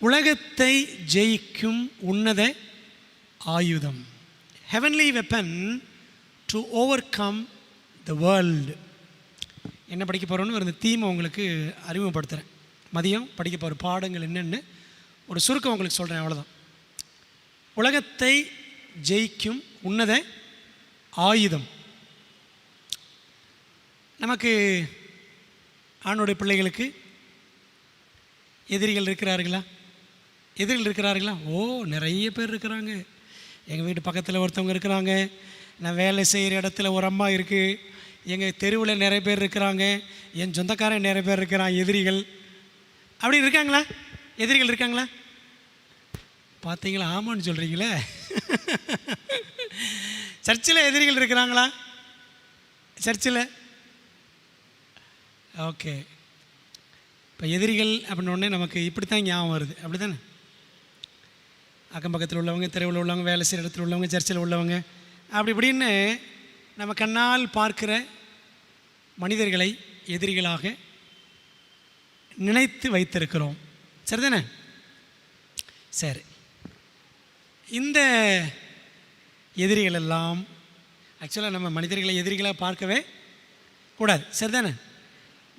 உலகத்தை ஜெயிக்கும் உன்னத ஆயுதம். Heavenly weapon to overcome the world. என்ன படிக்க போகிறோன்னு ஒரு தீமை உங்களுக்கு அறிமுகப்படுத்துகிறேன். மதியம் படிக்க போகிற பாடங்கள் என்னென்னு ஒரு சுருக்கம் உங்களுக்கு சொல்கிறேன், அவ்வளோதான். உலகத்தை ஜெயிக்கும் உன்னத ஆயுதம். நமக்கு ஆணுடைய பிள்ளைகளுக்கு எதிரிகள் இருக்கிறார்களா? எதிரிகள் இருக்கிறார்களா? ஓ, நிறைய பேர் இருக்கிறாங்க. எங்கள் வீட்டு பக்கத்தில் ஒருத்தவங்க இருக்கிறாங்க, நான் வேலை செய்கிற இடத்துல ஒரு அம்மா இருக்குது, எங்கள் தெருவில் நிறைய பேர் இருக்கிறாங்க, என் சொந்தக்காரன் நிறைய பேர் இருக்கிறான். எதிரிகள் அப்படி இருக்காங்களா? எதிரிகள் இருக்காங்களா? பார்த்தீங்களா? ஆமான்னு சொல்கிறீங்களே. சர்ச்சில் எதிரிகள் இருக்கிறாங்களா? சர்ச்சில் ஓகே. இப்போ எதிரிகள் அப்படின்னோடனே நமக்கு இப்படி தான் ஞாபகம் வருது, அப்படி தானே? அக்கம் பக்கத்தில் உள்ளவங்க, தெருவில் உள்ளவங்க, வேலை செய்கிற இடத்துல உள்ளவங்க, சர்ச்சில் உள்ளவங்க, அப்படி இப்படின்னு நம்ம கண்ணால் பார்க்கிற மனிதர்களை எதிரிகளாக நினைத்து வைத்திருக்கிறோம். சரிதானே? சரி, இந்த எதிரிகள் எல்லாம் ஆக்சுவலாக நம்ம மனிதர்களை எதிரிகளாக பார்க்கவே கூடாது. சரிதானே?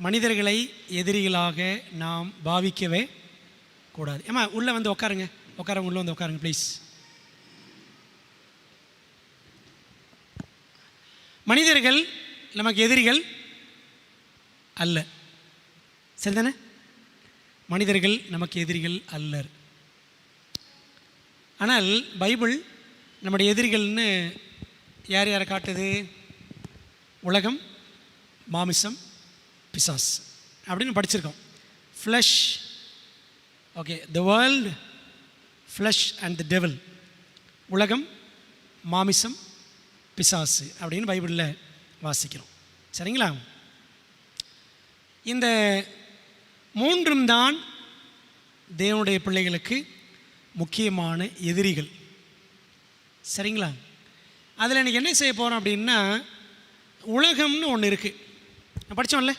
மனிதர்களை எதிரிகளாக நாம் பாவிக்கவே கூடாது. ஏமா உள்ளே வந்து உட்காருங்க, உட்காரவங்க உள்ளே வந்து உட்காருங்க ப்ளீஸ். மனிதர்கள் நமக்கு எதிரிகள் அல்ல. சரிதானே? மனிதர்கள் நமக்கு எதிரிகள் அல்லர். ஆனால் பைபிள் நம்முடைய எதிரிகள்னு யார் யாரை காட்டுது? உலகம், மாமிசம், பிசாஸ் அப்படின்னு படிச்சிருக்கோம். Flesh, okay, the world, flesh and the devil. உலகம், மாமிசம், பிசாசு அப்படின்னு பைபிளில் வாசிக்கிறோம். சரிங்களா? இந்த மூன்றும் தான் தேவனுடைய பிள்ளைகளுக்கு முக்கியமான எதிரிகள். சரிங்களா? அதில் எனக்கு என்ன செய்ய போகிறோம் அப்படின்னா, உலகம்னு ஒன்று இருக்குது. படித்தோம்ல,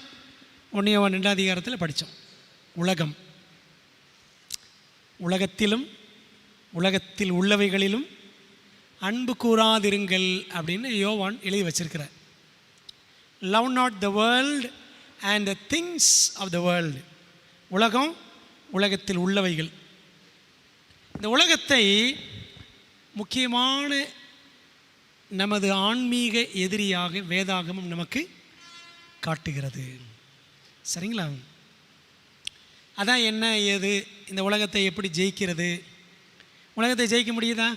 1 அதிகாரத்தில் படித்தோம். உலகம், உலகத்திலும் உலகத்தில் உள்ளவைகளிலும் அன்பு கூறாதிருங்கள் அப்படின்னு யோவான் எழுதி வச்சிருக்கிறார். Love not the world and the things of the world. உலகம், உலகத்தில் உள்ளவைகள். இந்த உலகத்தை முக்கியமான நமது ஆன்மீக எதிரியாக வேதாகமம் நமக்கு காட்டுகிறது. சரிங்களா? அதான் என்ன ஏது, இந்த உலகத்தை எப்படி ஜெயிக்கிறது? உலகத்தை ஜெயிக்க முடியுதா?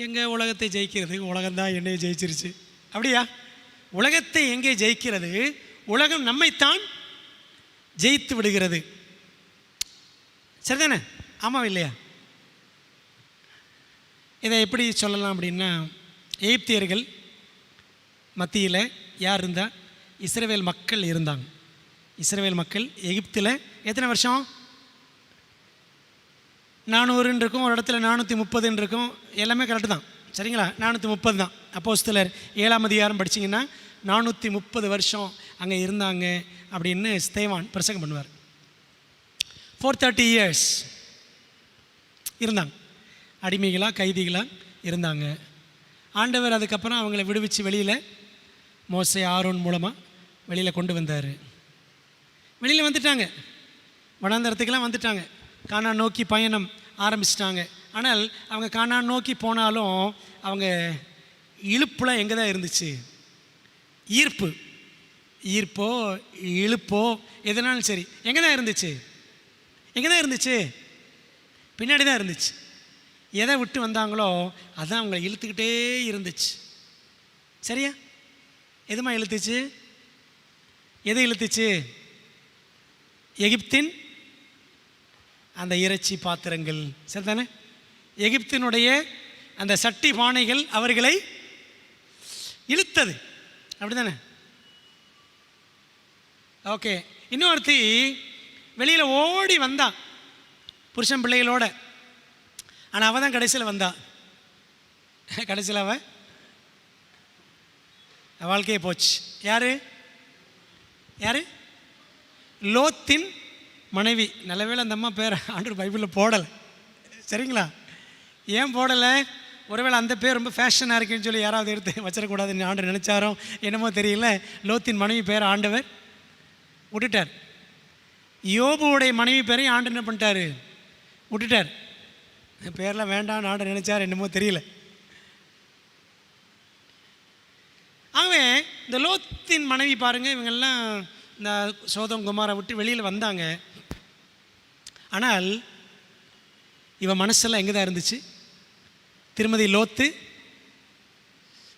எங்கே உலகத்தை ஜெயிக்கிறது? உலகம்தான் என்னை ஜெயிச்சிருச்சு. அப்படியா? உலகத்தை எங்கே ஜெயிக்கிறது? உலகம் நம்மைத்தான் ஜெயித்து விடுகிறது. சரிதானே? ஆமாம் இல்லையா? இதை எப்படி சொல்லலாம் அப்படின்னா, எகிப்தியர்கள் மத்தியில் யார் இருந்தால்? இஸ்ரவேல் மக்கள் இருந்தாங்க. இஸ்ரவேல் மக்கள் எகிப்தில் எத்தனை வருஷம்? 400 இருக்கும், ஒரு இடத்துல 430 இருக்கும். எல்லாமே கரெக்டு தான். சரிங்களா? 430 தான். அப்போஸ்தலர் 7ஆம் அதிகாரம் படிச்சிங்கன்னா 430 வருஷம் அங்கே இருந்தாங்க அப்படின்னு ஸ்தேவான் பிரசங்கம் பண்ணுவார். 430 years இருந்தாங்க. அடிமைகளாக, கைதிகளாக இருந்தாங்க. ஆண்டவர் அதுக்கப்புறம் அவங்கள விடுவிச்சு வெளியில் மோசே, ஆரோன் மூலமாக வெளியில் கொண்டு வந்தார். வெளியில் வந்துட்டாங்க, வனாந்தரத்துக்கெல்லாம் வந்துட்டாங்க, கானான் நோக்கி பயணம் ஆரம்பிச்சிட்டாங்க. ஆனால் அவங்க கானான் நோக்கி போனாலும் அவங்க இழுப்புலாம் எங்கே தான் இருந்துச்சு? ஈர்ப்போ இழுப்போ எதனாலும் சரி எங்கே தான் இருந்துச்சு? எங்கே தான் இருந்துச்சு? பின்னாடி தான் இருந்துச்சு. எதை விட்டு வந்தாங்களோ அதான் அவங்களை இழுத்துக்கிட்டே இருந்துச்சு. சரியா? எதுமா இழுத்துச்சு? எதை இழுத்துச்சு? எகிப்தின் அந்த இறைச்சி பாத்திரங்கள். சரிதானே? எகிப்தினுடைய அந்த சட்டி பானைகள் அவர்களை இழுத்தது. அப்படி தானே? ஓகே. இன்னொருத்தி வெளியில் ஓடி வந்தான் புருஷன் பிள்ளைகளோட. ஆனால் அவள் தான் கடைசியில் வந்தான். கடைசியில் அவள் வாழ்க்கையே போச்சு. யாரு? லோத்தின் மனைவி. நல்ல வேளை அந்த அம்மா பேர் ஆண்டவர் பைபிளில் போடலை. சரிங்களா? ஏன் போடலை? ஒருவேளை அந்த பேர் ரொம்ப ஃபேஷனாக இருக்குன்னு சொல்லி யாராவது எடுத்து வச்சிடக்கூடாதுன்னு ஆண்டவர் நினச்சாரோ என்னமோ தெரியல. லோத்தின் மனைவி பேரை ஆண்டவர் விட்டுட்டார். யோபுவுடைய மனைவி பேரையும் ஆண்டவர் என்ன பண்ணிட்டார்? விட்டுட்டார். பேரெலாம் வேண்டாம்னு ஆண்டவர் நினச்சார் என்னமோ தெரியல. ஆகவே இந்த லோத்தின் மனைவி பாருங்கள், இவங்கெல்லாம் இந்த சோதம் குமாரை விட்டு வெளியில் வந்தாங்க. ஆனால் இவன் மனசெல்லாம் எங்கே தான் இருந்துச்சு? திருமதி லோத்து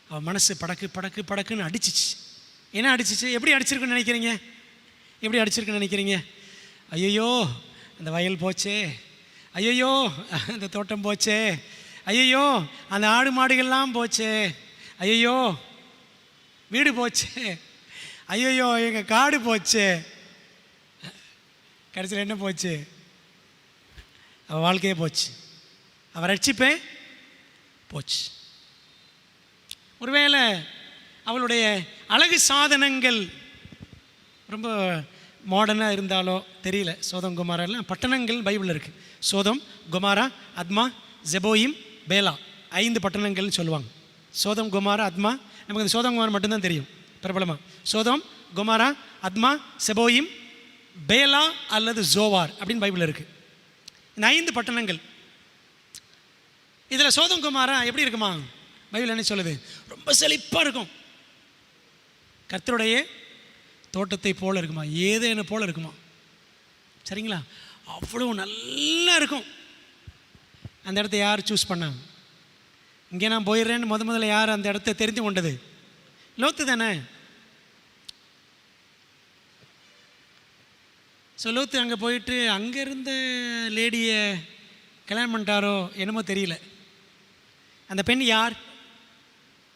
அவன் மனசு படக்கு படக்கு படக்குன்னு அடிச்சிச்சு. என்ன அடிச்சிச்சு? எப்படி அடிச்சிருக்குன்னு நினைக்கிறீங்க? எப்படி அடிச்சிருக்குன்னு நினைக்கிறீங்க? ஐயோ அந்த வயல் போச்சே, ஐயோ அந்த தோட்டம் போச்சே, ஐயோ அந்த ஆடு மாடுகள்லாம் போச்சே, ஐயோ வீடு போச்சே, ஐயோ எங்கள் காடு போச்சே. கடைசியில் என்ன போச்சு? அவள் வாழ்க்கையே போச்சு, அவள் ரட்சிப்பே போச்சு. ஒருவேளை அவளுடைய அழகு சாதனங்கள் ரொம்ப மாடர்னாக இருந்தாலோ தெரியல. சோதம் குமாரா எல்லாம் பட்டணங்கள் பைபிளில் இருக்குது. சோதம், குமாரா, அத்மா, ஜெபோயிம், பேலா 5 பட்டணங்கள்னு சொல்லுவாங்க. சோதம், குமாரா, அத்மா. நமக்கு இந்த சோதம் குமார் மட்டும்தான் தெரியும் பிரபலமாக. சோதம், குமாரா, அத்மா, செபோயிம், பேலா அல்லது ஜோவார் அப்படின்னு பைபிளில் இருக்குது. இந்த 5 பட்டணங்கள். இதில் சோதம் குமாரா எப்படி இருக்குமா? பைபிள் என்ன சொல்லுது? ரொம்ப செழிப்பாக இருக்கும். கர்த்தருடைய தோட்டத்தை போல இருக்குமா, ஏதேனும் போல இருக்குமா. சரிங்களா? அவ்வளோ நல்லா இருக்கும். அந்த இடத்த யார் சூஸ் பண்ணாங்க? இங்கே நான் போயிடுறேன்னு முதல்ல யார் அந்த இடத்த தெரிந்து கொண்டது? லோத்து தானே. ஸோ லோத்து அங்கே போயிட்டு அங்கே இருந்த லேடியை கல்யாணம் பண்ணிட்டாரோ என்னமோ தெரியல. அந்த பெண் யார்?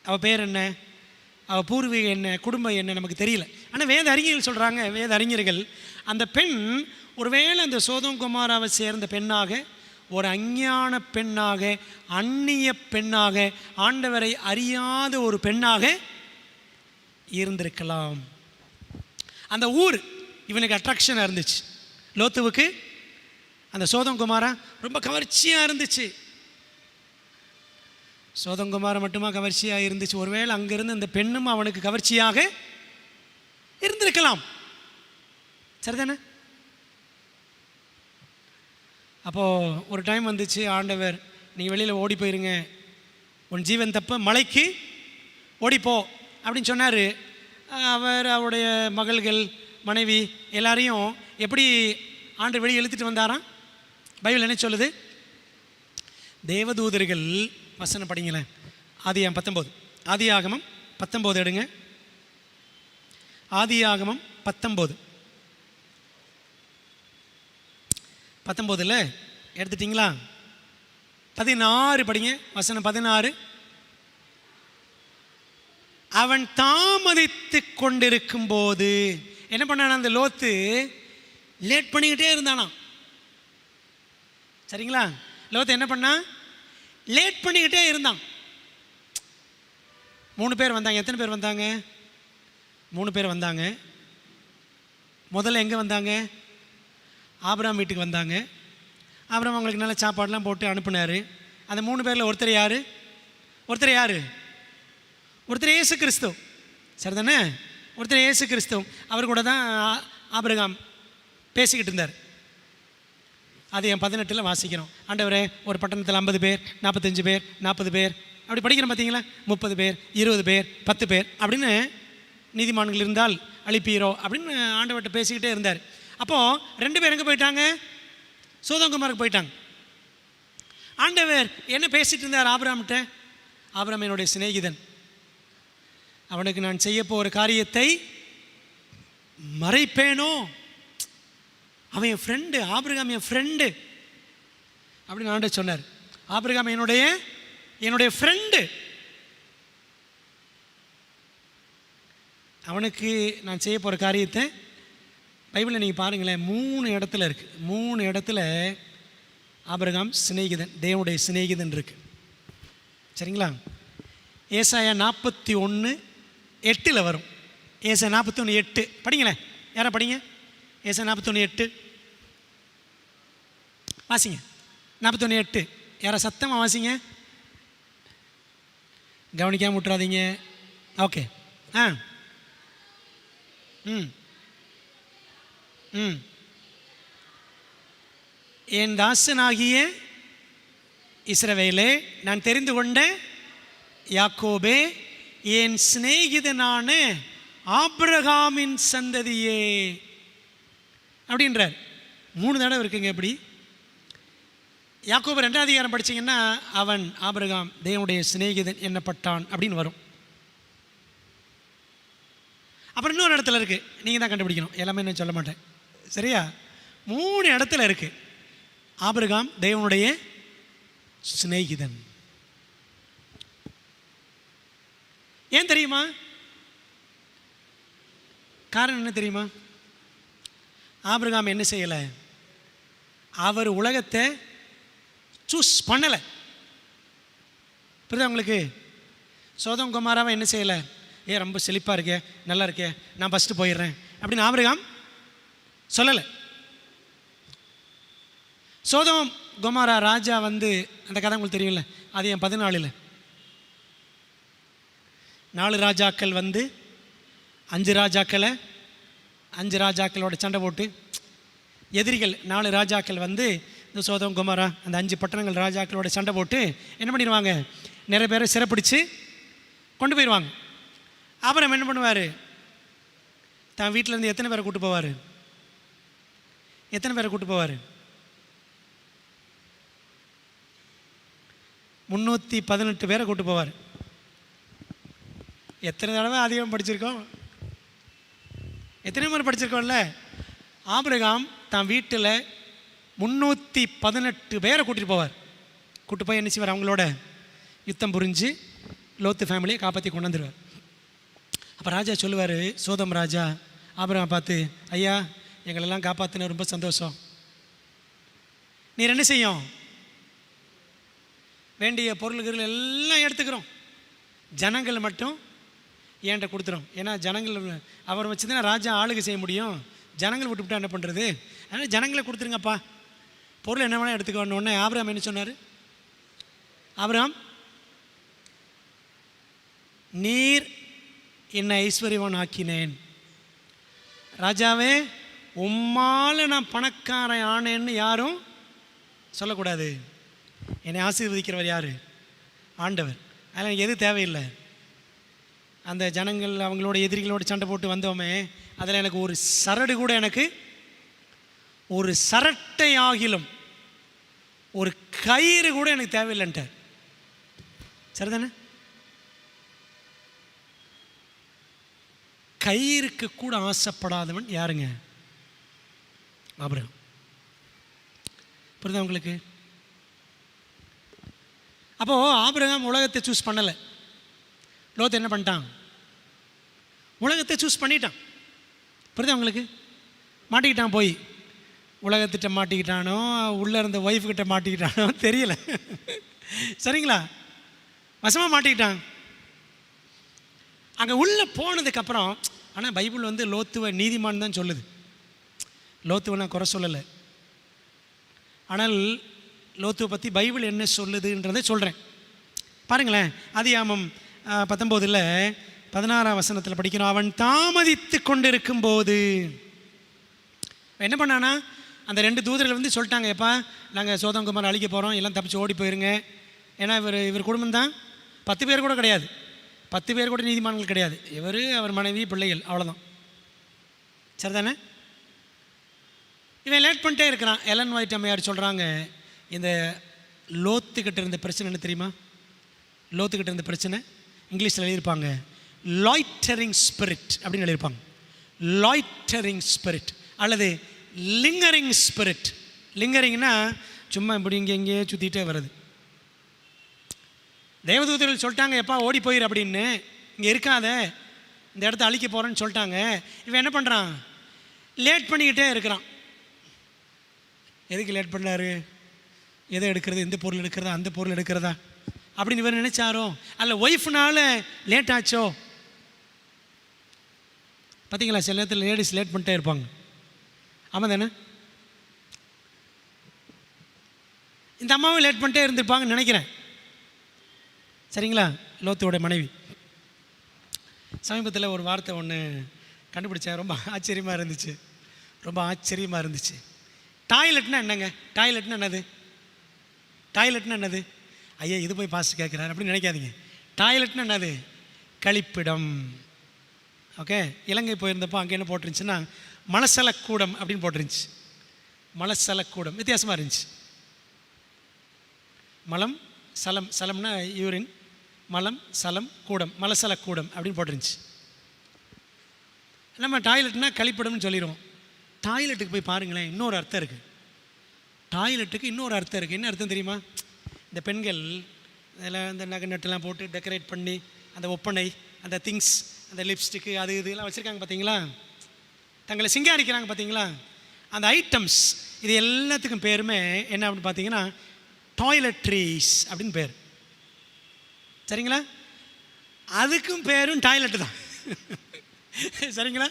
அவள் பேர் என்ன? அவள் பூர்வீகம் என்ன? குடும்பம் என்ன? நமக்கு தெரியல. ஆனால் வேத அறிஞர்கள் சொல்கிறாங்க, வேத அறிஞர்கள் அந்த பெண் ஒருவேளை அந்த சோதம் குமாராவை சேர்ந்த பெண்ணாக, ஒரு அஞ்ஞான பெண்ணாக, அந்நிய பெண்ணாக, ஆண்டவரை அறியாத ஒரு பெண்ணாக இருந்திருக்கலாம். அந்த ஊர் இவனுக்கு அட்ராக்ஷனாக இருந்துச்சு. லோத்துவுக்கு அந்த சோதம் குமாரா ரொம்ப கவர்ச்சியாக இருந்துச்சு. சோதம் குமாரா மட்டுமா கவர்ச்சியாக இருந்துச்சு? ஒருவேளை அங்கிருந்து அந்த பெண்ணும் அவனுக்கு கவர்ச்சியாக இருந்திருக்கலாம். சரிதானே? அப்போது ஒரு டைம் வந்துச்சு, ஆண்டவர் நீங்கள் வெளியில் ஓடி போயிருங்க, உன் ஜீவன் தப்ப மலைக்கு ஓடிப்போ அப்படின்னு சொன்னார். அவர் அவருடைய மகள்கள், மனைவி எல்லாரையும் எப்படி ஆண்டவர் வெளியே இழுத்துட்டு வந்தாராம்? பைபிள் என்ன சொல்லுது? தேவதூதர்கள் வசனம் படிங்களேன். ஆதியாகமம் 19. ஆதியாகமம் 19 எடுங்க. ஆதியாகமம் 19 எடுத்துட்டிங்களா? 16 படிங்க. வசனம் 16. அவன் தாமதித்து கொண்டிருக்கும் போது என்ன பண்ணானா? அந்த லோத்து லேட் பண்ணிக்கிட்டே இருந்தானா. சரிங்களா? லோத்து என்ன பண்ணா? லேட் பண்ணிக்கிட்டே இருந்தான். 3 பேர் வந்தாங்க. எத்தனை பேர் வந்தாங்க? 3 பேர் வந்தாங்க. முதல்ல எங்கே வந்தாங்க? ஆபிரகாம் வீட்டுக்கு வந்தாங்க. ஆபிரகாம் அவங்களுக்கு நல்ல சாப்பாடெலாம் போட்டு அனுப்புனார். அந்த 3 பேரில் ஒருத்தர் யார்? ஒருத்தர் இயேசு கிறிஸ்து. சரிதானே? ஒருத்தர் இயேசு கிறிஸ்து. அவர் கூட தான் ஆபிரகாம் பேசிக்கிட்டு இருந்தார். அது என் 18 வாசிக்கிறோம். ஆண்டவரே, ஒரு பட்டணத்தில் 50 பேர், 45 பேர், 40 பேர் அப்படி படிக்கிறோம் பார்த்தீங்களா? 30 பேர், 20 பேர், 10 பேர் அப்படின்னு நீதிமான்கள் இருந்தால் அழிப்பீரோ அப்படின்னு ஆண்டவர்கிட்ட பேசிக்கிட்டே இருந்தார். அப்போது 2 பேர் எங்கே போயிட்டாங்க? சோதம் குமாருக்கு போயிட்டாங்க. ஆண்டவர் என்ன பேசிகிட்டு இருந்தார் ஆபிரகாம்கிட்ட? ஆபிரகாம் என்னுடைய சிநேகிதன், அவனுக்கு நான் செய்ய போகிற காரியத்தை மறைப்பேனோ? அவன் என் ஃப்ரெண்டு, ஆபிரகாம் என் ஃப்ரெண்டு அப்படின்னு ஆண்டவர் சொன்னார். ஆபிரகாம் என்னுடைய ஃப்ரெண்டு, அவனுக்கு நான் செய்ய போகிற காரியத்தை பைபிளில் நீங்கள் பாருங்களேன், 3 இடத்துல இருக்குது. 3 இடத்துல ஆபிரகாம் சிநேகிதன், தேவனுடைய சிநேகிதன் இருக்குது. சரிங்களா? ஏசாயா 41:8 வரும். ஏசாயா 41:8 படிங்களேன். யாரா படிங்க? ஏசாயா 41:8. வாசிங்க 41:8. யாரை சத்தமாக வாசிங்க, கவனிக்காமல் விட்டுறாதீங்க. ஓகே. ஆ ம் ம் என் தாசனாகிய இஸ்ரவேலே, நான் தெரிந்து கொண்ட யாக்கோபே, என் சிநேகிதனான ஆபிரகாமின் சந்ததியே அப்படின்றார். 3 தடவை இருக்குங்க. எப்படி? யாக்கோபு 2ஆம் அதிகாரம் படித்தீங்கன்னா அவன் ஆபிரகாம் தேவனுடைய சிநேகிதன் என்னப்பட்டான் அப்படின்னு வரும். அப்புறம் இன்னொரு இடத்துல இருக்குது, நீங்கள் தான் கண்டுபிடிக்கணும், எல்லாமே நான் சொல்ல மாட்டேன், சரியா? 3 இடத்துல இருக்குது ஆபிரகாம் தேவனுடைய சிநேகிதன். ஏன் தெரியுமா? காரணம் என்ன தெரியுமா? ஆபிரகாம் என்ன செய்யலை? அவர் உலகத்தை சூஸ் பண்ணலை. புரியுதா உங்களுக்கு? சோதம் குமாராவை என்ன செய்யலை? ரொம்ப செழிப்பாக இருக்கே, நல்லா இருக்கே, நான் ஃபஸ்ட்டு போயிடுறேன் அப்படின்னு ஆபிரகாம் சொல்லலை. சோதம் குமாரா ராஜா வந்து, அந்த கதை உங்களுக்கு தெரியும்ல, அது என் 14 4 ராஜாக்கள் வந்து 5 ராஜாக்களோட சண்டை போட்டு, எதிரிகள் 4 ராஜாக்கள் வந்து இந்த சோதம் குமாரா அந்த 5 பட்டணங்கள் ராஜாக்களோட சண்டை போட்டு என்ன பண்ணிடுவாங்க, நிறைய பேரை சிறைப்பிடிச்சு கொண்டு போயிடுவாங்க. அப்புறம் என்ன பண்ணுவார்? தான் வீட்டிலேருந்து எத்தனை பேரை கூப்பிட்டு போவார்? 318 பேரை கூப்பிட்டு போவார். எத்தனை தடவை அதிகம் படிச்சிருக்கோம்? எத்தனை முறை படிச்சிருக்கோம்ல? ஆபிரகாம் தான் வீட்டில் 318 பேரை கூட்டிகிட்டு போவார். கூப்பிட்டு போய் என்ன செய்வார்? அவங்களோட யுத்தம் புரிஞ்சு லோத்து ஃபேமிலியை காப்பாற்றி கொண்டு வந்துடுவார். அப்போ ராஜா சொல்லுவார், சோதம் ராஜா ஆபிரகாம் பார்த்து, ஐயா எங்களெல்லாம் காப்பாற்றின ரொம்ப சந்தோஷம். நீர் என்ன செய்யும்? வேண்டிய பொருள்கள் எல்லாம் எடுத்துக்கிறோம், ஜனங்கள் மட்டும் ஏன்ட்ட கொடுத்துரும். ஏன்னா ஜனங்கள் அவர் வச்சு தான் ராஜா ஆளுகை செய்ய முடியும். ஜனங்கள் விட்டுவிட்டா என்ன பண்ணுறது? அதனால் ஜனங்களை கொடுத்துருங்கப்பா, பொருள் என்ன வேணால் எடுத்துக்கணும். உடனே ஆபிரகாம் என்ன சொன்னார்? ஆபிரகாம், நீர் என்னை ஐஸ்வர்யவான் ஆக்கினேன். ராஜாவே, உம்மால் நான் பணக்காரன் ஆனேன்னு யாரும் சொல்லக்கூடாது. என்னை ஆசீர்வதிக்கிறவர் யார்? ஆண்டவர். அதில் எனக்கு எது தேவையில்லை. அந்த ஜனங்கள் அவங்களோட எதிரிகளோட சண்டை போட்டு வந்தோமே, அதில் எனக்கு ஒரு சரடு கூட, எனக்கு ஒரு சரட்டை ஆகிலும் ஒரு கயிறு கூட எனக்கு தேவையில்லைன்ட்டார். சரிதானே? கயிறுக்கு கூட ஆசைப்படாதவன் யாருங்க? ஆபிரகாம். புரியுதா உங்களுக்கு? அப்போது ஆபிரகாம் உலகத்தை சூஸ் பண்ணலை. லோத்து என்ன பண்ணிட்டான்? உலகத்தை சூஸ் பண்ணிட்டான். புரியுதா உங்களுக்கு? மாட்டிக்கிட்டான், போய் உலகத்திட்ட மாட்டிக்கிட்டானோ, உள்ளே இருந்த ஒய்ஃப்கிட்ட மாட்டிக்கிட்டானோ தெரியல, சரிங்களா? வசமாக மாட்டிக்கிட்டான். அங்கே உள்ளே போனதுக்கப்புறம், ஆனால் பைபிள் வந்து லோத்துவை நீதிமான் தான் சொல்லுது, லோத்துவை நான் குறை சொல்லலை. ஆனால் லோத்துவை பற்றி பைபிள் என்ன சொல்லுதுன்றதை சொல்கிறேன். பாருங்களேன், ஆதியாகமம் 19 16ஆம் வசனத்தில் படிக்கிறோம். அவன் தாமதித்து கொண்டிருக்கும் போது என்ன பண்ணானா, அந்த 2 தூதர்கள் வந்து சொல்லிட்டாங்க, எப்பா நாங்கள் சோதம் குமார் அழிக்க போகிறோம், எல்லாம் தப்பிச்சு ஓடி போயிருங்க. ஏன்னா இவர் குடும்பம் தான் 10 பேர் கூட கிடையாது, 10 பேர் கூட நீதிமான்கள் கிடையாது. இவர், அவர் மனைவி, பிள்ளைகள், அவ்வளோதான். சரிதானே? இவன் லேட் பண்ணிட்டே இருக்கிறான். எலன் ஒயிட் அம்மையார் சொல்கிறாங்க, இந்த லோத்துக்கிட்ட இருந்த பிரச்சனை என்ன தெரியுமா? லோத்துக்கிட்ட இருந்த பிரச்சனை இங்கிலீஷில் எழுதியிருப்பாங்க, லாய்டரிங் ஸ்பிரிட் அப்படின்னு எழுதியிருப்பாங்க. லாய்டரிங் ஸ்பிரிட் அல்லது லிங்கரிங் ஸ்பிரிட். லிங்கரிங்னா சும்மா இப்படி இங்கே சுற்றிட்டே வருது. தேவதூதர்கள் சொல்லிட்டாங்க, எப்பா ஓடி போயிரு அப்படின்னு, இங்கே இருக்காத, இந்த இடத்த அழிக்க போகிறேன்னு சொல்லிட்டாங்க. இவன் என்ன பண்ணுறான்? லேட் பண்ணிக்கிட்டே இருக்கிறான். எதுக்கு லேட் பண்ணார்? எதை எடுக்கிறது? இந்த பொருள் எடுக்கிறதா, அந்த பொருள் எடுக்கிறதா அப்படின்னு இவர் நினைச்சாரோ, அல்ல ஒய்ஃப்னால லேட் ஆச்சோ? பார்த்தீங்களா, சில நேரத்தில் லேடிஸ் லேட் பண்ணிட்டே இருப்பாங்க. ஆமாம் தானே? இந்த அம்மாவும் லேட் பண்ணிட்டே இருந்திருப்பாங்கன்னு நினைக்கிறேன். சரிங்களா? லோத்துவோட மனைவி. சமீபத்தில் ஒரு வார்த்தை ஒன்று கண்டுபிடிச்சேன், ரொம்ப ஆச்சரியமாக இருந்துச்சு. ரொம்ப ஆச்சரியமாக இருந்துச்சு. டாய்லெட்னா என்னங்க? டாய்லெட்னா என்னது? டாய்லெட்னா என்னது? ஐயா இது போய் பாஸ்ட் கேட்குறாரு அப்படின்னு நினைக்காதீங்க. டாய்லெட்னா என்னது? கழிப்பிடம். ஓகே, இலங்கை போயிருந்தப்போ அங்கே என்ன போட்டிருந்துச்சுன்னா மலசலக்கூடம் அப்படின்னு போட்டிருந்துச்சு. மலசலக்கூடம் வித்தியாசமாக இருந்துச்சு. மலம் சலம், சலம்னா யூரின், மலம் சலம் கூடம், மலசலக்கூடம் அப்படின்னு போட்டிருந்துச்சு. நம்ம டாய்லெட்னா கழிப்பிடம்னு சொல்லிடுவோம். டாய்லெட்டுக்கு போய் பாருங்களேன், இன்னொரு அர்த்தம் இருக்குது. டாய்லெட்டுக்கு இன்னொரு அர்த்தம் இருக்குது. என்ன அர்த்தம் தெரியுமா? இந்த பெண்கள் இதெல்லாம் இந்த நகை நட்டெல்லாம் போட்டு டெக்கரேட் பண்ணி அந்த ஒப்பனை, அந்த திங்ஸ், அந்த லிப்ஸ்டிக்கு, அது இதெல்லாம் வச்சுருக்காங்க பார்த்தீங்களா? தங்களை சிங்காரிக்கிறாங்க பார்த்தீங்களா? அந்த ஐட்டம்ஸ் இது எல்லாத்துக்கும் பேருமே என்ன அப்படின்னு பார்த்தீங்கன்னா டாய்லெட்ரீஸ் அப்படின்னு பேர். சரிங்களா? அதுக்கும் பேரும் டாய்லெட்டு தான். சரிங்களா?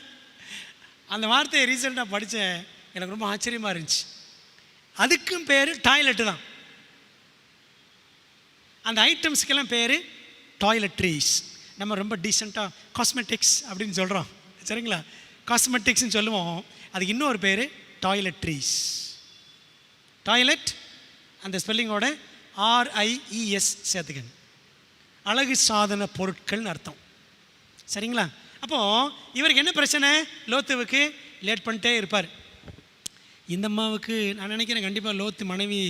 அந்த வார்த்தையை ரீசெண்டாக படித்தேன், எனக்கு ரொம்ப ஆச்சரியமாக இருந்துச்சு. அதுக்கும் பேர் டாய்லெட்டு தான். அந்த ஐட்டம்ஸுக்கெல்லாம் பேர் டாய்லெட்ரீஸ். நம்ம ரொம்ப டீசெண்டாக காஸ்மெட்டிக்ஸ் அப்படின்னு சொல்கிறோம். சரிங்களா? காஸ்மெட்டிக்ஸ்ன்னு சொல்லுவோம். அதுக்கு இன்னொரு பேர் டாய்லெட்ரீஸ். டாய்லெட் அந்த ஸ்பெல்லிங்கோட RIES சேர்த்துக்கங்க. அழகு சாதன பொருட்கள்னு அர்த்தம். சரிங்களா? அப்போது இவருக்கு என்ன பிரச்சனை? லோத்துவுக்கு லேட் பண்ணிட்டே இருப்பார். இந்த அம்மாவுக்கு நான் நினைக்கிறேன் கண்டிப்பாக லோத்து மனைவி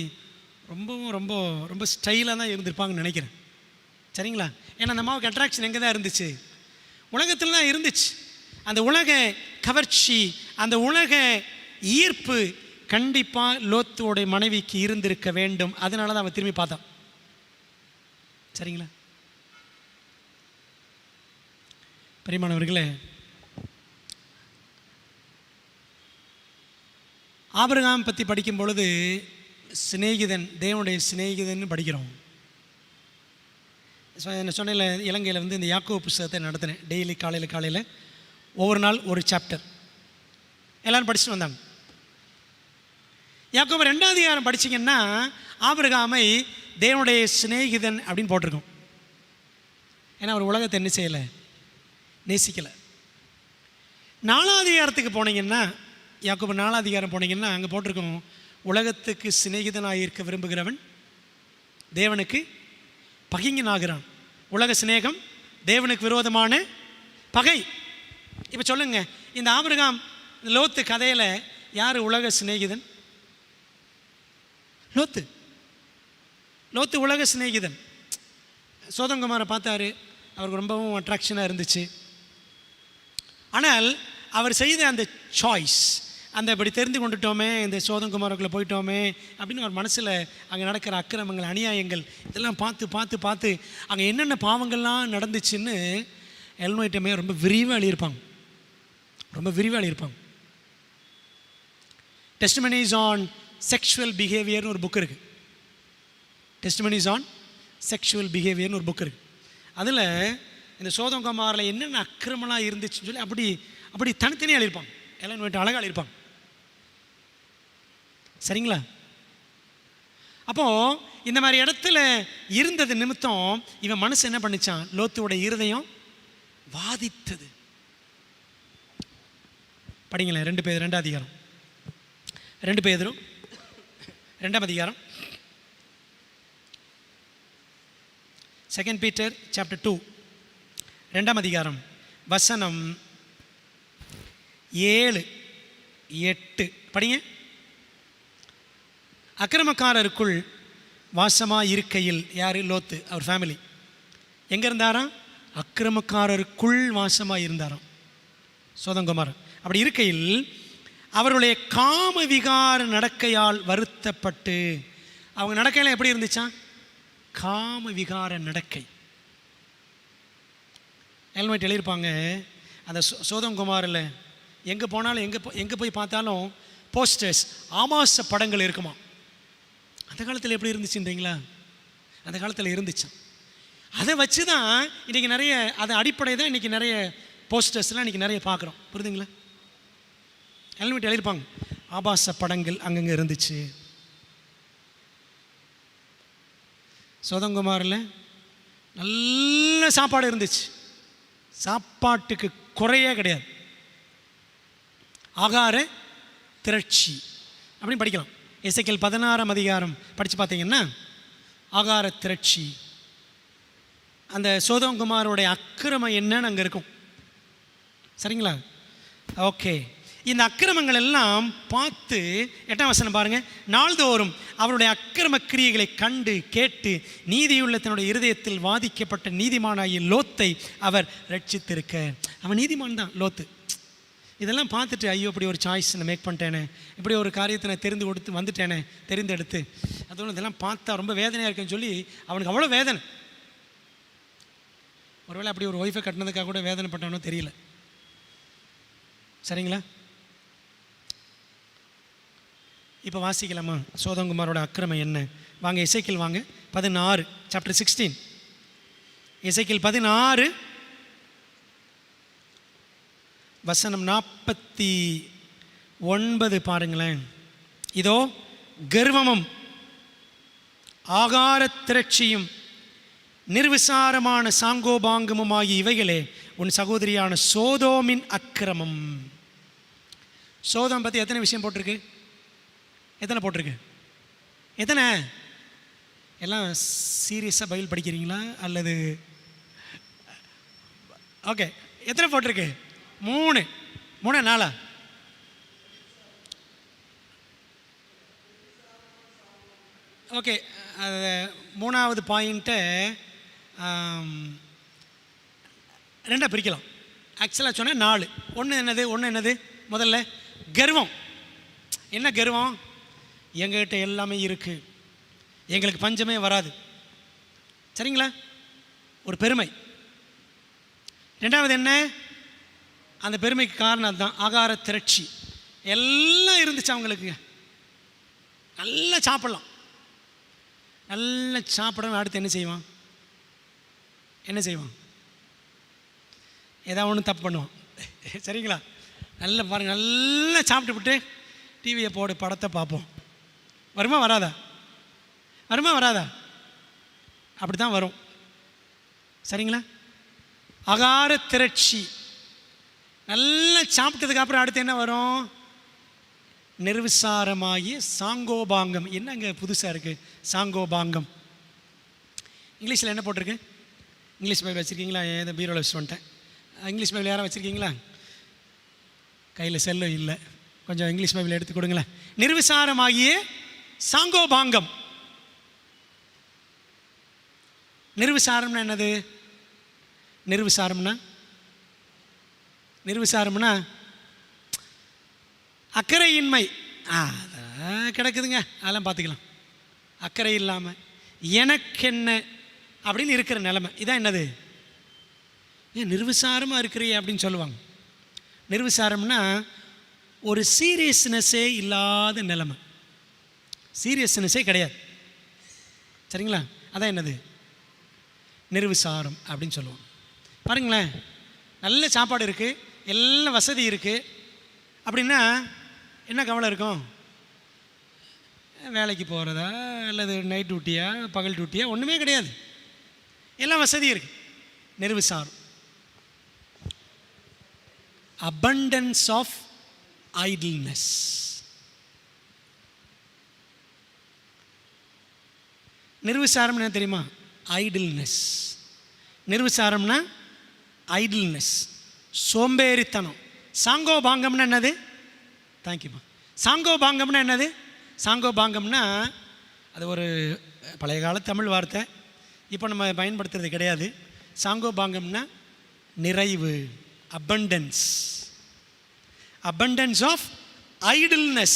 ரொம்பவும் ரொம்ப ரொம்ப ஸ்டைலாக தான் இருந்திருப்பாங்கன்னு நினைக்கிறேன். சரிங்களா? ஏன்னா அந்த அம்மாவுக்கு அட்ராக்ஷன் எங்கே தான் இருந்துச்சு? உலகத்தில் தான் இருந்துச்சு. அந்த உலக கவர்ச்சி, அந்த உலக ஈர்ப்பு கண்டிப்பாக லோத்துவோடைய மனைவிக்கு இருந்திருக்க வேண்டும். அதனால தான் அவன் திரும்பி பார்த்தான். சரிங்களா? பிரியமானவர்களே, ஆபிரகாம் பற்றி படிக்கும் பொழுது சிநேகிதன், தேவனுடைய சிநேகிதன் படிக்கிறோம். சொன்ன இலங்கையில் வந்து இந்த யாக்கோபு புத்தகத்தை நடத்தினேன். டெய்லி காலையில் ஒவ்வொரு நாள் ஒரு சாப்டர் எல்லோரும் படிச்சுட்டு வந்தாங்க. யாக்கோபு 2ஆம் அதிகாரம் படிச்சிங்கன்னா ஆபிரகாமை தேவனுடைய சிநேகிதன் அப்படின்னு போட்டிருக்கோம். ஏன்னா அவர் உலகத்தை என்ன செய்யலை, நேசிக்கலை. 4ஆம் அதிகாரத்துக்கு போனீங்கன்னா, யாக்கோபு 4ஆம் அதிகாரம் போனீங்கன்னா அங்கே போட்டிருக்கோம், உலகத்துக்கு சிநேகிதனாக இருக்க விரும்புகிறவன் தேவனுக்கு பகைஞனாகிறான். உலக சிநேகம் தேவனுக்கு விரோதமான பகை. இப்போ சொல்லுங்க, இந்த ஆபிரகாம் லோத்து கதையில் யார் உலக சிநேகிதன்? லோத்து உலக சிநேகிதன். சோதம் குமாரை பார்த்தாரு, அவருக்கு ரொம்பவும் அட்ராக்ஷனாக இருந்துச்சு. ஆனால் அவர் செய்த அந்த சாய்ஸ், அந்த இப்படி தெரிந்து கொண்டுட்டோமே, இந்த சோதங்குமாரக்குள்ளே போயிட்டோமே அப்படின்னு அவர் மனசில் அங்கே நடக்கிற அக்கிரமங்கள், அநியாயங்கள் இதெல்லாம் பார்த்து பார்த்து பார்த்து அங்கே என்னென்ன பாவங்கள்லாம் நடந்துச்சுன்னு எல்டன் ஒயிட்டுமே ரொம்ப விரிவாக எழுதியிருப்பாங்க. டெஸ்டிமனிஸ் ஆன் செக்ஷுவல் பிஹேவியர்னு ஒரு புக் இருக்குது. டெஸ்டிமனிஸ் ஆன் செக்ஷுவல் பிஹேவியர்னு ஒரு புக் இருக்குது. அதில் இந்த சோதம் குமாரில் என்னென்ன அக்கிரமலாம் இருந்துச்சுன்னு சொல்லி அப்படி தனித்தனியாக எழுதியிருப்பாங்க. எல்டன் ஒயிட் அழகாக எழுதியிருப்பாங்க. சரிங்களா? அப்போது இந்த மாதிரி இடத்துல இருந்தது நிமித்தம் இவன் மனசு என்ன பண்ணிச்சான்? லோத்துவோட இருதயம் வாதித்தது. படிங்களேன், 2 பேதுரு 2ஆம் அதிகாரம், 2 பேதுரு 2ஆம் அதிகாரம், 2 Peter chapter 2 2ஆம் அதிகாரம் வசனம் 7, 8 படிங்க. அக்கிரமக்காரருக்குள் வாசமாக இருக்கையில், யார்? லோத்து, அவர் ஃபேமிலி எங்கே இருந்தாராம்? அக்கிரமக்காரருக்குள் வாசமாக இருந்தாராம் சோதங்குமார். அப்படி இருக்கையில் அவருடைய காம விகார நடக்கையால் வருத்தப்பட்டு, அவங்க நடக்கையில் எப்படி இருந்துச்சான்? காம விகார நடக்கை. ஹெல்மெட் எழுதியிருப்பாங்க. அந்த சோதங்குமாரில் எங்கே போனாலும் எங்கே போய் பார்த்தாலும் போஸ்டர்ஸ், ஆபாச படங்கள் இருக்குமா. அந்த காலத்தில் எப்படி இருந்துச்சுன்றீங்களா? அந்த காலத்தில் இருந்துச்சு. அதை வச்சு தான் இன்றைக்கி நிறைய, அதை அடிப்படை தான் இன்றைக்கி நிறைய போஸ்டர்ஸ்லாம் இன்றைக்கி நிறைய பார்க்குறோம். புரியுதுங்களா? ஹெல்மெட் எழுதியிருப்பாங்க, ஆபாச படங்கள் அங்கங்கே இருந்துச்சு. சோதங்குமாரில் நல்ல சாப்பாடு இருந்துச்சு, சாப்பாட்டுக்கு குறையே கிடையாது. ஆகார திரட்சி அப்படின்னு படிக்கலாம். எசேக்கியேல் 16ஆம் அதிகாரம் படித்து பார்த்தீங்கன்னா ஆகார திரட்சி, அந்த சோதங்குமாரோடைய அக்கிரமம் என்னன்னு அங்கே இருக்கும். சரிங்களா? ஓகே, இந்த அக்கிரமங்கள் எல்லாம் பார்த்து 8ஆம் வசனம் பாருங்கள். நாள்தோறும் அவருடைய அக்கிரம கிரியைகளை கண்டு கேட்டு நீதியுள்ள தன்னுடைய இருதயத்தில் வாதிக்கப்பட்ட நீதிமானாகிய லோத்தை அவர் ரட்சித்திருக்க. அவன் நீதிமான் தான் லோத்து. இதெல்லாம் பார்த்துட்டு ஐயோ இப்படி ஒரு சாய்ஸ் நான் மேக் பண்ணிட்டேனே, இப்படி ஒரு காரியத்தை நான் தெரிந்து கொடுத்து வந்துட்டேனே, தெரிந்தெடுத்து அதுவும் இதெல்லாம் பார்த்தா ரொம்ப வேதனையாக இருக்குன்னு சொல்லி அவனுக்கு அவ்வளோ வேதனை. ஒருவேளை அப்படி ஒரு ஒய்ஃபை கட்டினதுக்காக கூட வேதனைப்பட்டவனோ தெரியல. சரிங்களா? இப்போ வாசிக்கலாமா சோதங்குமாரோட அக்கிரமம் என்ன? வாங்க எசேக்கியேல் வாங்க 16 சாப்டர் 16. எசேக்கியேல் 16 வசனம் 49 பாருங்களேன். இதோ கர்வமும் ஆகார திரட்சியும் நிர்விசாரமான சாங்கோபாங்கமும் ஆகிய இவைகளே உன் சகோதரியான சோதோமின் அக்கிரமம். சோதம் பற்றி எத்தனை விஷயம் போட்டிருக்கு? எத்தனை போட்டிருக்கு? எத்தனை? எல்லாம் சீரியஸாக பைபிள் படிக்கிறீங்களா அல்லது? ஓகே, எத்தனை போட்டிருக்கு? 3 4. ஓகே, அது 3வது பாயிண்ட்டை 2ஆக பிரிக்கலாம். ஆக்சுவலாக சொன்னால் 4. ஒன்று என்னது? முதல்ல கர்வம். என்ன கர்வம்? எங்ககிட்ட எல்லாமே இருக்குது, எங்களுக்கு பஞ்சமே வராது. சரிங்களா? ஒரு பெருமை. 2வது என்ன? அந்த பெருமைக்கு காரணம் அதுதான், ஆகார திரட்சி. எல்லாம் இருந்துச்சு அவங்களுக்கு, நல்லா சாப்பிடலாம், நல்லா சாப்பிடணும். அடுத்து என்ன செய்வான்? ஏதாவது ஒன்று தப்பு பண்ணுவான். சரிங்களா? நல்லா பாருங்கள், நல்லா சாப்பிட்டுவிட்டு டிவியை போடு, படத்தை பார்ப்போம். வருமா வராதா? அப்படி தான் வரும். சரிங்களா? ஆகார திரட்சி. நல்லா சாப்பிட்டதுக்கு அப்புறம் அடுத்து என்ன வரும்? நிர்விசாரமாகி சாங்கோபாங்கம். என்னங்க புதுசாக இருக்குது சாங்கோபாங்கம்? இங்கிலீஷில் என்ன போட்டிருக்கு? இங்கிலீஷ் பைபிள் வச்சுருக்கீங்களா? ஏதோ பீரோவில் வச்சுட்டு வந்துட்டேன். இங்கிலீஷ் பைபிள் யாரும் வச்சுருக்கீங்களா? கையில் செல்லும் இல்லை, கொஞ்சம் இங்கிலீஷ் பைபிள் எடுத்து கொடுங்களேன். நிர்விசாரமாகிய சாங்கோபாங்கம். நிர்விசாரம்னா என்னது? நிர்விசாரம்னா அக்கறையின்மை. கிடக்குதுங்க, அதெல்லாம் பார்த்துக்கலாம். அக்கறை இல்லாமல் எனக்கென்ன அப்படின்னு இருக்கிற நிலைமை. இதான் என்னது? ஏன் நிர்விசாரமாக இருக்கிறீ அப்படின்னு சொல்லுவாங்க. நிர்விசாரம்னா ஒரு சீரியஸ்னஸே இல்லாத நிலைமை, சீரியஸ்னஸே கிடையாது. சரிங்களா? அதான் என்னது? நிர்விசாரம் அப்படின்னு சொல்லுவோம். பாருங்களேன், நல்ல சாப்பாடு இருக்குது, எல்லாம் வசதி இருக்குது அப்படின்னா என்ன கவலை இருக்கும்? வேலைக்கு போகிறதா அல்லது நைட் டியூட்டியா பகல் டியூட்டியா? ஒன்றுமே கிடையாது, எல்லாம் வசதி இருக்குது. நிர்விசாரம். abundance of idleness. நிர்விசாரம் என்ன தெரியுமா? ஐடில்னஸ். நிர்விசாரம்னா ஐடில்னஸ், சோம்பேறித்தனம். சாங்கோபாங்கம்னா என்னது? தேங்க்யூம்மா. சாங்கோபாங்கம்னா என்னது? சாங்கோபாங்கம்னா அது ஒரு பழைய கால தமிழ் வார்த்தை, இப்போ நம்ம பயன்படுத்துறது கிடையாது. சாங்கோபாங்கம்னா நிறைவு, abundance of idleness.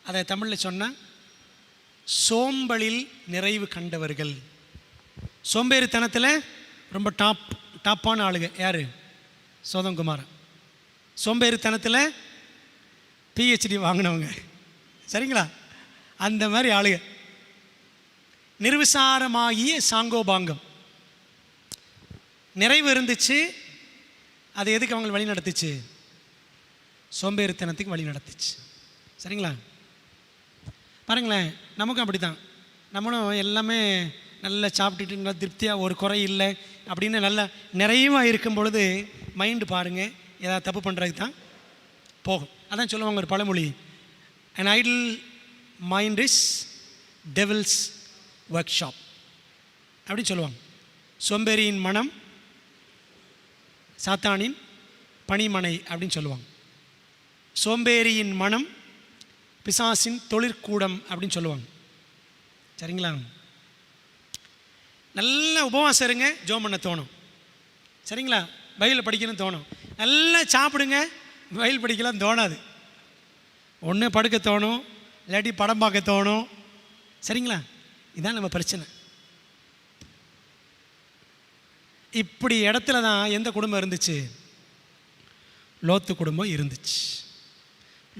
அதை தமிழில் சொன்னால் சோம்பலில் நிறைவு கண்டவர்கள். சோம்பேறித்தனத்தில் ரொம்ப டாப்பான ஆளுங்க யார்? சோதங்குமார். சோம்பேறித்தனத்தில் PhD வாங்கினவங்க. சரிங்களா? அந்த மாதிரி ஆளுங்க. நிர்விசாரமாகிய சாங்கோபாங்கம். நிறைவு இருந்துச்சு, அது எதுக்கு அவங்களை வழி நடத்துச்சு? சோம்பேறித்தனத்துக்கு வழி நடத்துச்சு. சரிங்களா? பாருங்களேன், நமக்கும் அப்படி தான். நம்மளும் எல்லாமே நல்லா சாப்பிட்டுட்டு நல்லா திருப்தியாக ஒரு குறை இல்லை அப்படின்னு நல்லா நிறைவாக இருக்கும் பொழுது மைண்டு பாருங்கள் ஏதாவது தப்பு பண்ணுறதுக்கு தான் போகும். அதான் சொல்லுவாங்க ஒரு பழமொழி, an idle mind is devil's workshop அப்படின்னு சொல்லுவாங்க. சோம்பேறியின் மனம் சாத்தானின் பணிமனை அப்படின்னு சொல்லுவாங்க. சோம்பேறியின் மனம் பிசாசின் தொழிற்கூடம் அப்படின்னு சொல்லுவாங்க. சரிங்களா? நல்ல உபவாசம் இருங்க, ஜோம் பண்ண தோணும். சரிங்களா? பைபிள் படிக்கணும்னு தோணும். நல்லா சாப்பிடுங்க, பைபிள் படிக்கலாம் தோணாது. ஒன்று படுக்க தோணும், இல்லாட்டி படம் பார்க்க தோணும். சரிங்களா? இதுதான் நம்ம பிரச்சனை. இப்படி இடத்துல தான் எந்த குடும்பம் இருந்துச்சு? லோத்து குடும்பம் இருந்துச்சு.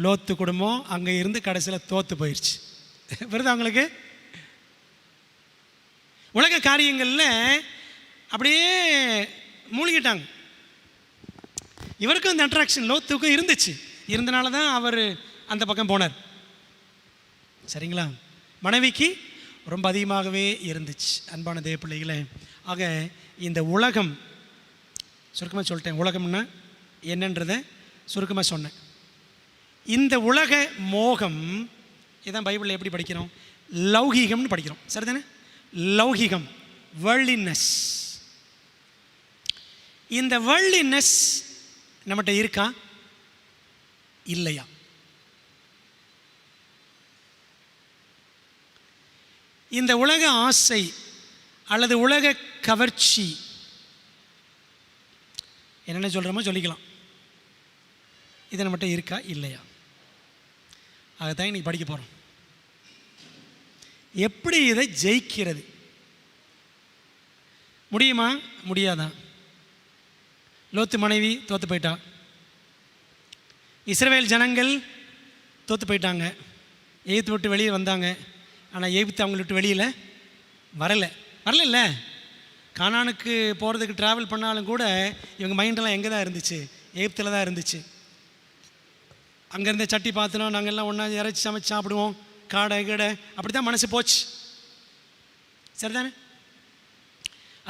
லோத்து குடும்பம் அங்கே இருந்து கடைசியில் தோற்று போயிடுச்சு. வருது அவங்களுக்கு உலக காரியங்களில் அப்படியே மூழ்கிட்டாங்க. இவருக்கும் அந்த அட்ராக்ஷன் லோத்துக்கும் இருந்துச்சு. இருந்தனால தான் அவர் அந்த பக்கம் போனார். சரிங்களா? மனைவிக்கு ரொம்ப அதிகமாகவே இருந்துச்சு. அன்பான தேவ பிள்ளைகளே, ஆக இந்த உலகம், சுருக்கமாக சொல்லிட்டேன், உலகம்னா என்னன்றதை சுருக்கமாக சொன்னேன். இந்த உலக மோகம் இதான் பைபிளில் எப்படி படிக்கிறோம்? லௌகீகம்னு படிக்கிறோம். சரிதானே? லௌகிகம், வேர்ல்ட்லினஸ். இந்த வேர்ல்ட்லினஸ் நம்மகிட்ட இருக்கா இல்லையா? இந்த உலக ஆசை அல்லது உலக கவர்ச்சி என்னென்ன சொல்கிறோமோ சொல்லிக்கலாம். இது நம்மகிட்ட இருக்கா இல்லையா? அதுதான் இன்னைக்கு படிக்க போகிறோம். எப்படி இதை ஜெயிக்கிறது? முடியுமா முடியாதா? லோத்து மனைவி தோற்று போயிட்டா. இஸ்ரவேல் ஜனங்கள் தோற்று போயிட்டாங்க. எகிப்து விட்டு வெளியே வந்தாங்க. ஆனால் எகிப்து அவங்களை விட்டு வெளியில் வரல. கானானுக்கு போகிறதுக்கு ட்ராவல் பண்ணாலும் கூட இவங்க மைண்டெல்லாம் எங்கே தான் இருந்துச்சு? எகிப்தில் தான் இருந்துச்சு. அங்கேருந்த சட்டி பார்த்தோம், நாங்கள் எல்லாம் ஒன்றா இறைச்சி சமைச்சு சாப்பிடுவோம், காடை கீடை, அப்படி தான் மனசு போச்சு. சரிதானே?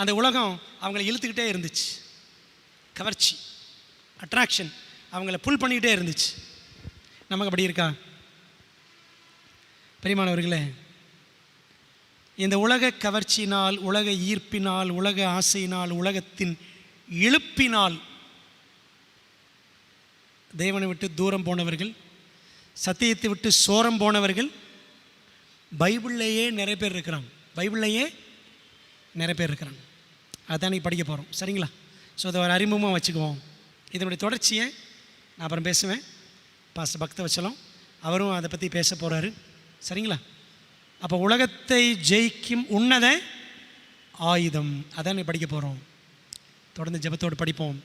அந்த உலகம் அவங்கள இழுத்துக்கிட்டே இருந்துச்சு. கவர்ச்சி, அட்ராக்ஷன் அவங்கள புல் பண்ணிக்கிட்டே இருந்துச்சு. நமக்கு அப்படி இருக்கா? பிரியமானவர்களே, இந்த உலக கவர்ச்சியினால், உலக ஈர்ப்பினால், உலக ஆசையினால், உலகத்தின் இழுப்பினால் தேவனை விட்டு தூரம் போனவர்கள், சத்தியத்தை விட்டு சோரம் போனவர்கள் பைபிள்லேயே நிறைய பேர் இருக்கிறாங்க. பைபிள்லேயே நிறைய பேர் இருக்கிறாங்க. அதான் நீ படிக்க போகிறோம். சரிங்களா? ஸோ அதை ஒரு அறிமுகமாக வச்சுக்குவோம். இதனுடைய தொடர்ச்சியை நான் அப்புறம் பேசுவேன். பாஸ்டர் பக்தவச்சலம் அவரும் அதை பற்றி பேச போகிறாரு. சரிங்களா? அப்போ உலகத்தை ஜெயிக்கும் உன்னத ஆயுதம், அதான் நீ படிக்க போகிறோம். தொடர்ந்து ஜெபத்தோடு படிப்போம்.